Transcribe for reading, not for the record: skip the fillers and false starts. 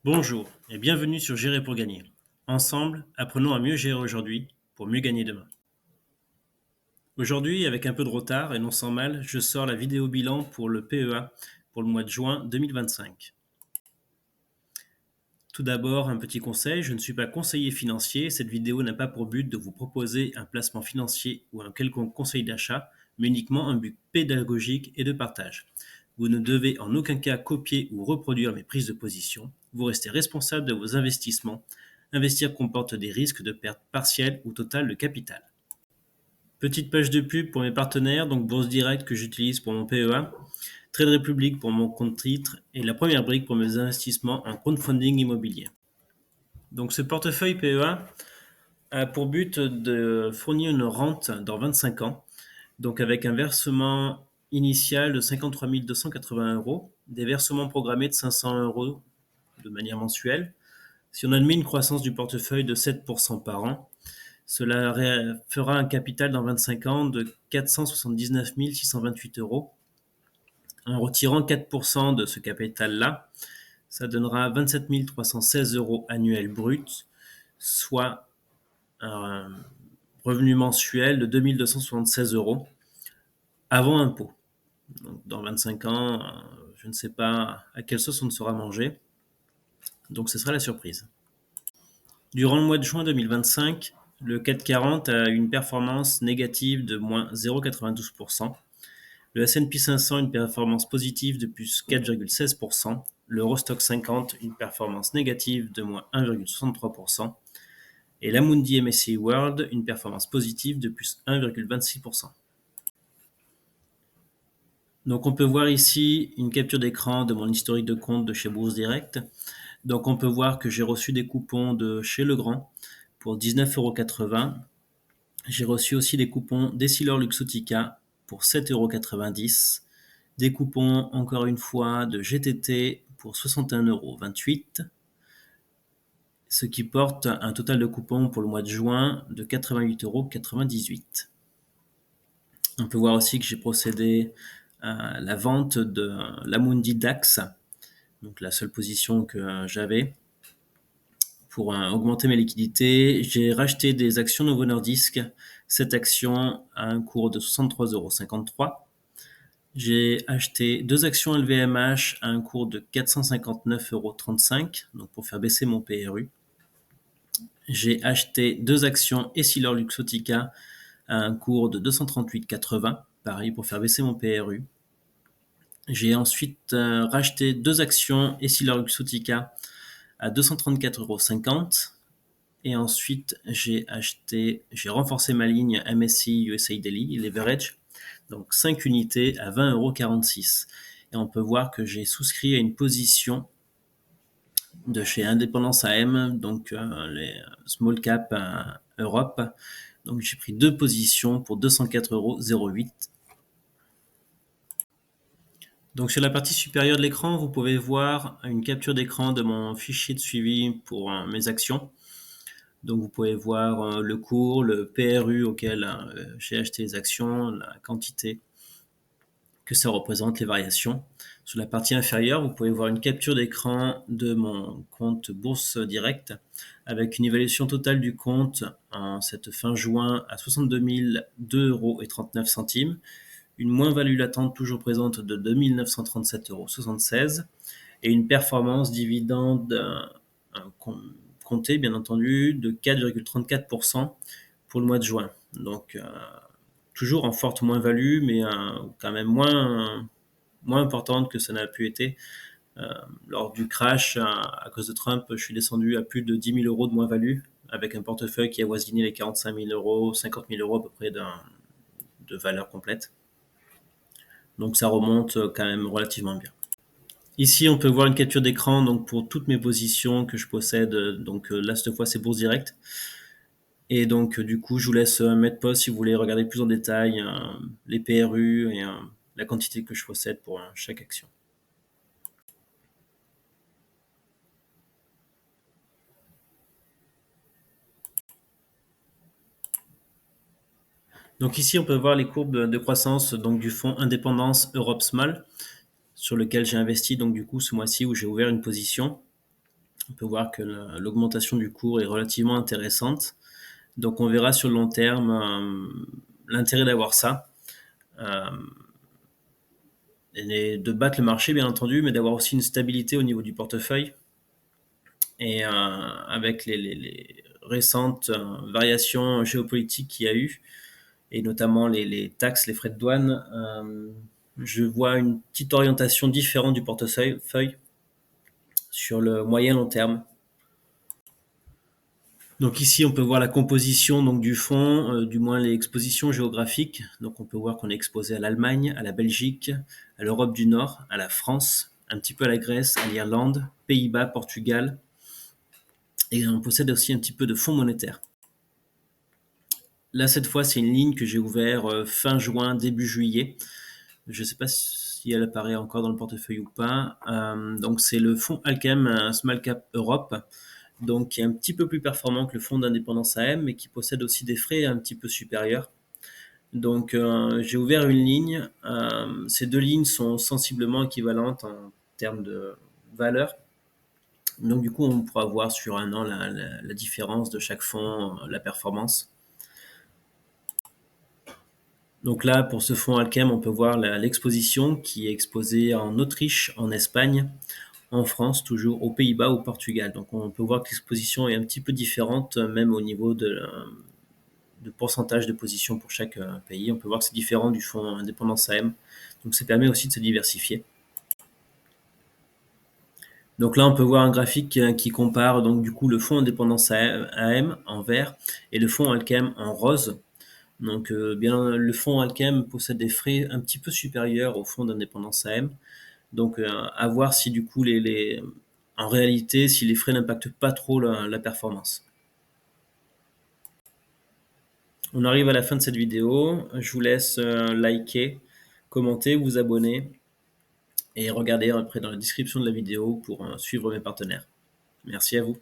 Bonjour et bienvenue sur Gérer pour gagner. Ensemble, apprenons à mieux gérer aujourd'hui pour mieux gagner demain. Aujourd'hui, avec un peu de retard et non sans mal, je sors la vidéo bilan pour le PEA pour le mois de juin 2025. Tout d'abord, un petit conseil, je ne suis pas conseiller financier, cette vidéo n'a pas pour but de vous proposer un placement financier ou un quelconque conseil d'achat, mais uniquement un but pédagogique et de partage. Vous ne devez en aucun cas copier ou reproduire mes prises de position, vous restez responsable de vos investissements. Investir comporte des risques de perte partielle ou totale de capital. Petite page de pub pour mes partenaires, donc Bourse Direct que j'utilise pour mon PEA, Trade Republic pour mon compte titre et la première brique pour mes investissements en crowdfunding immobilier. Donc ce portefeuille PEA a pour but de fournir une rente dans 25 ans, donc avec un versement initial de 53 280 euros, des versements programmés de 500 euros de manière mensuelle. Si on admet une croissance du portefeuille de 7% par an, cela fera un capital dans 25 ans de 479 628 euros. En retirant 4% de ce capital-là, ça donnera 27 316 euros annuels bruts, soit un revenu mensuel de 2 276 euros avant impôt. Donc, dans 25 ans, je ne sais pas à quelle sauce on sera mangé. Donc ce sera la surprise. Durant le mois de juin 2025, le CAC 40 a une performance négative de moins 0,92%. Le S&P 500 une performance positive de plus 4,16%. L'Eurostoxx 50 une performance négative de moins 1,63%. Et l'Amundi MSCI World une performance positive de plus 1,26%. Donc on peut voir ici une capture d'écran de mon historique de compte de chez Bourse Direct. Donc on peut voir que j'ai reçu des coupons de chez Legrand pour 19,80 €. J'ai reçu aussi des coupons d'Essilor Luxottica pour 7,90 €. Des coupons, encore une fois, de GTT pour 61,28 €, ce qui porte un total de coupons pour le mois de juin de 88,98 €. On peut voir aussi que j'ai procédé à la vente de l'Amundi DAX, donc la seule position que j'avais, pour augmenter mes liquidités. J'ai racheté des actions Novo Nordisk, cette action à un cours de 63,53 €. J'ai acheté 2 actions LVMH à un cours de 459,35 €, donc pour faire baisser mon PRU. J'ai acheté 2 actions Essilor Luxottica à un cours de 238,80 €, pareil pour faire baisser mon PRU. J'ai ensuite racheté 2 actions Essilor Luxottica à 234,50 €. Et ensuite, j'ai renforcé ma ligne MSCI USA Daily, Leverage, donc 5 unités à 20,46 €. Et on peut voir que j'ai souscrit à une position de chez Indépendance AM, donc les Small Cap Europe. Donc j'ai pris 2 positions pour 204,08 €. Donc sur la partie supérieure de l'écran, vous pouvez voir une capture d'écran de mon fichier de suivi pour mes actions. Donc vous pouvez voir le cours, le PRU auquel j'ai acheté les actions, la quantité que ça représente, les variations. Sur la partie inférieure, vous pouvez voir une capture d'écran de mon compte Bourse Direct avec une évaluation totale du compte en cette fin juin à 62 002,39 €, une moins-value latente toujours présente de 2 937,76 € et une performance dividende comptée, bien entendu, de 4,34% pour le mois de juin. Donc, toujours en forte moins-value, mais quand même moins importante que ça n'a pu être. Lors du crash, à cause de Trump, je suis descendu à plus de 10 000 € de moins-value, avec un portefeuille qui avoisinait les 45 000 €, 50 000 € à peu près de valeur complète. Donc ça remonte quand même relativement bien. Ici, on peut voir une capture d'écran donc pour toutes mes positions que je possède. Donc là, cette fois, c'est Bourse Direct. Et donc, du coup, je vous laisse mettre pause si vous voulez regarder plus en détail les PRU et la quantité que je possède pour chaque action. Donc ici, on peut voir les courbes de croissance donc, du fonds Indépendance Europe Small, sur lequel j'ai investi donc du coup ce mois-ci où j'ai ouvert une position. On peut voir que l'augmentation du cours est relativement intéressante. Donc on verra sur le long terme l'intérêt d'avoir ça. Et de battre le marché, bien entendu, mais d'avoir aussi une stabilité au niveau du portefeuille. Et avec les récentes variations géopolitiques qu'il y a eu, et notamment les taxes, les frais de douane, je vois une petite orientation différente du portefeuille sur le moyen long terme. Donc ici, on peut voir la composition donc, du fonds, du moins les expositions géographiques. Donc on peut voir qu'on est exposé à l'Allemagne, à la Belgique, à l'Europe du Nord, à la France, un petit peu à la Grèce, à l'Irlande, Pays-Bas, Portugal. Et on possède aussi un petit peu de fonds monétaires. Là, cette fois, c'est une ligne que j'ai ouverte fin juin, début juillet. Je ne sais pas si elle apparaît encore dans le portefeuille ou pas. Donc c'est le fonds Allkem Small Cap Europe, donc qui est un petit peu plus performant que le fonds d'indépendance AM, mais qui possède aussi des frais un petit peu supérieurs. Donc j'ai ouvert une ligne. Ces deux lignes sont sensiblement équivalentes en termes de valeur. Donc du coup, on pourra voir sur un an la différence de chaque fonds, la performance. Donc là, pour ce fonds Allkem, on peut voir l'exposition qui est exposée en Autriche, en Espagne, en France, toujours aux Pays-Bas, au Portugal. Donc on peut voir que l'exposition est un petit peu différente, même au niveau de pourcentage de position pour chaque pays. On peut voir que c'est différent du fonds Indépendance AM. Donc ça permet aussi de se diversifier. Donc là, on peut voir un graphique qui compare donc du coup le fonds Indépendance AM en vert et le fonds Allkem en rose. Donc bien, le fonds Allkem possède des frais un petit peu supérieurs au fonds d'indépendance AM. Donc à voir si du coup en réalité si les frais n'impactent pas trop la performance. On arrive à la fin de cette vidéo. Je vous laisse liker, commenter, vous abonner et regarder après dans la description de la vidéo pour suivre mes partenaires. Merci à vous.